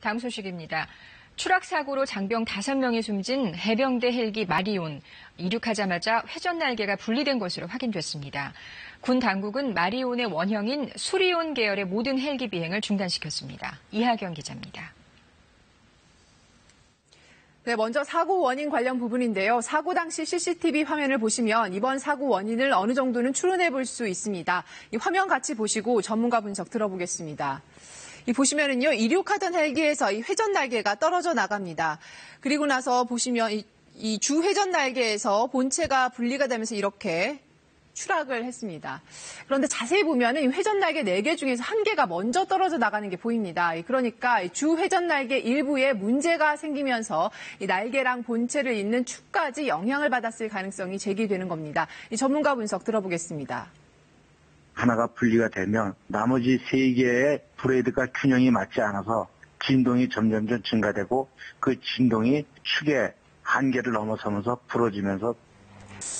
다음 소식입니다. 추락 사고로 장병 5명이 숨진 해병대 헬기 마리온. 이륙하자마자 회전 날개가 분리된 것으로 확인됐습니다. 군 당국은 마리온의 원형인 수리온 계열의 모든 헬기 비행을 중단시켰습니다. 이하경 기자입니다. 네, 먼저 사고 원인 관련 부분인데요. 사고 당시 CCTV 화면을 보시면 이번 사고 원인을 어느 정도는 추론해 볼 수 있습니다. 이 화면 같이 보시고 전문가 분석 들어보겠습니다. 이 보시면은요, 이륙하던 헬기에서 이 회전 날개가 떨어져 나갑니다. 그리고 나서 보시면 이 주 회전 날개에서 본체가 분리가 되면서 이렇게 추락을 했습니다. 그런데 자세히 보면은 이 회전 날개 4개 중에서 1개가 먼저 떨어져 나가는 게 보입니다. 그러니까 주 회전 날개 일부에 문제가 생기면서 이 날개랑 본체를 잇는 축까지 영향을 받았을 가능성이 제기되는 겁니다. 이 전문가 분석 들어보겠습니다. 하나가 분리가 되면 나머지 3개의 브레이드가 균형이 맞지 않아서 진동이 점점점 증가되고 그 진동이 축의 한계를 넘어서면서 부러지면서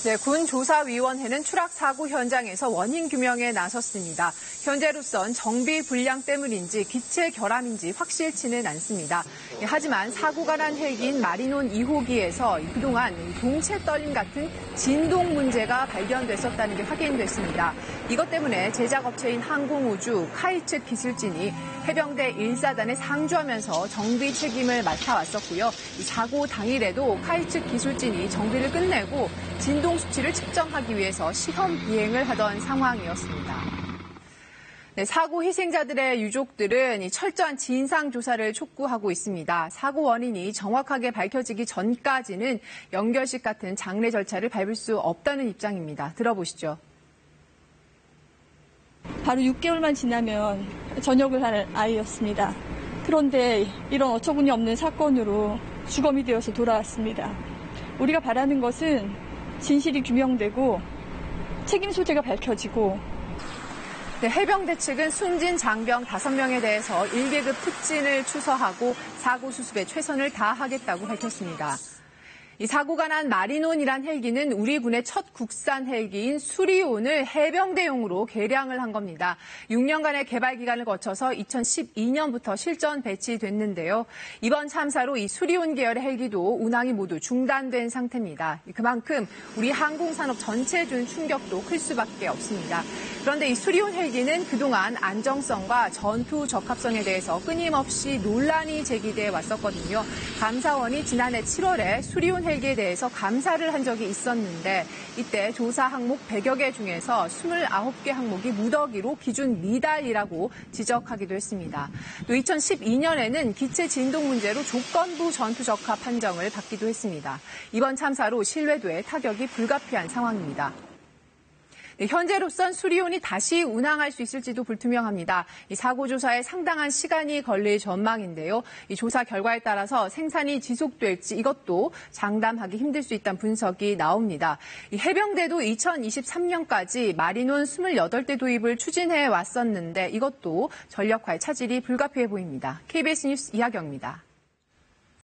네, 군조사위원회는 추락 사고 현장에서 원인 규명에 나섰습니다. 현재로선 정비 불량 때문인지 기체 결함인지 확실치는 않습니다. 하지만 사고가 난 헬기인 마리논 2호기에서 그동안 동체 떨림 같은 진동 문제가 발견됐었다는 게 확인됐습니다. 이것 때문에 제작업체인 항공우주 카이츠 기술진이 해병대 1사단에 상주하면서 정비 책임을 맡아왔었고요. 이 사고 당일에도 카이츠 기술진이 정비를 끝내고 진동 수치를 측정하기 위해서 시험 비행을 하던 상황이었습니다. 네, 사고 희생자들의 유족들은 이 철저한 진상 조사를 촉구하고 있습니다. 사고 원인이 정확하게 밝혀지기 전까지는 영결식 같은 장례 절차를 밟을 수 없다는 입장입니다. 들어보시죠. 바로 6개월만 지나면 전역을 할 아이였습니다. 그런데 이런 어처구니 없는 사건으로 주검이 되어서 돌아왔습니다. 우리가 바라는 것은 진실이 규명되고 책임 소재가 밝혀지고 네, 해병대 측은 숨진 장병 5명에 대해서 1계급 특진을 추서하고 사고 수습에 최선을 다하겠다고 밝혔습니다. 이 사고가 난 마리논이란 헬기는 우리 군의 첫 국산 헬기인 수리온을 해병대용으로 개량을 한 겁니다. 6년간의 개발 기간을 거쳐서 2012년부터 실전 배치됐는데요. 이번 참사로 이 수리온 계열의 헬기도 운항이 모두 중단된 상태입니다. 그만큼 우리 항공산업 전체에 준 충격도 클 수밖에 없습니다. 그런데 이 수리온 헬기는 그동안 안정성과 전투 적합성에 대해서 끊임없이 논란이 제기돼 왔었거든요. 감사원이 지난해 7월에 수리온 헬기에 대해서 감사를 한 적이 있었는데 이때 조사 항목 100여 개 중에서 29개 항목이 무더기로 기준 미달이라고 지적하기도 했습니다. 또 2012년에는 기체 진동 문제로 조건부 전투 적합 판정을 받기도 했습니다. 이번 참사로 신뢰도에 타격이 불가피한 상황입니다. 네, 현재로선 수리온이 다시 운항할 수 있을지도 불투명합니다. 이 사고 조사에 상당한 시간이 걸릴 전망인데요. 이 조사 결과에 따라서 생산이 지속될지 이것도 장담하기 힘들 수 있다는 분석이 나옵니다. 이 해병대도 2023년까지 마리논 28대 도입을 추진해 왔었는데 이것도 전력화의 차질이 불가피해 보입니다. KBS 뉴스 이하경입니다.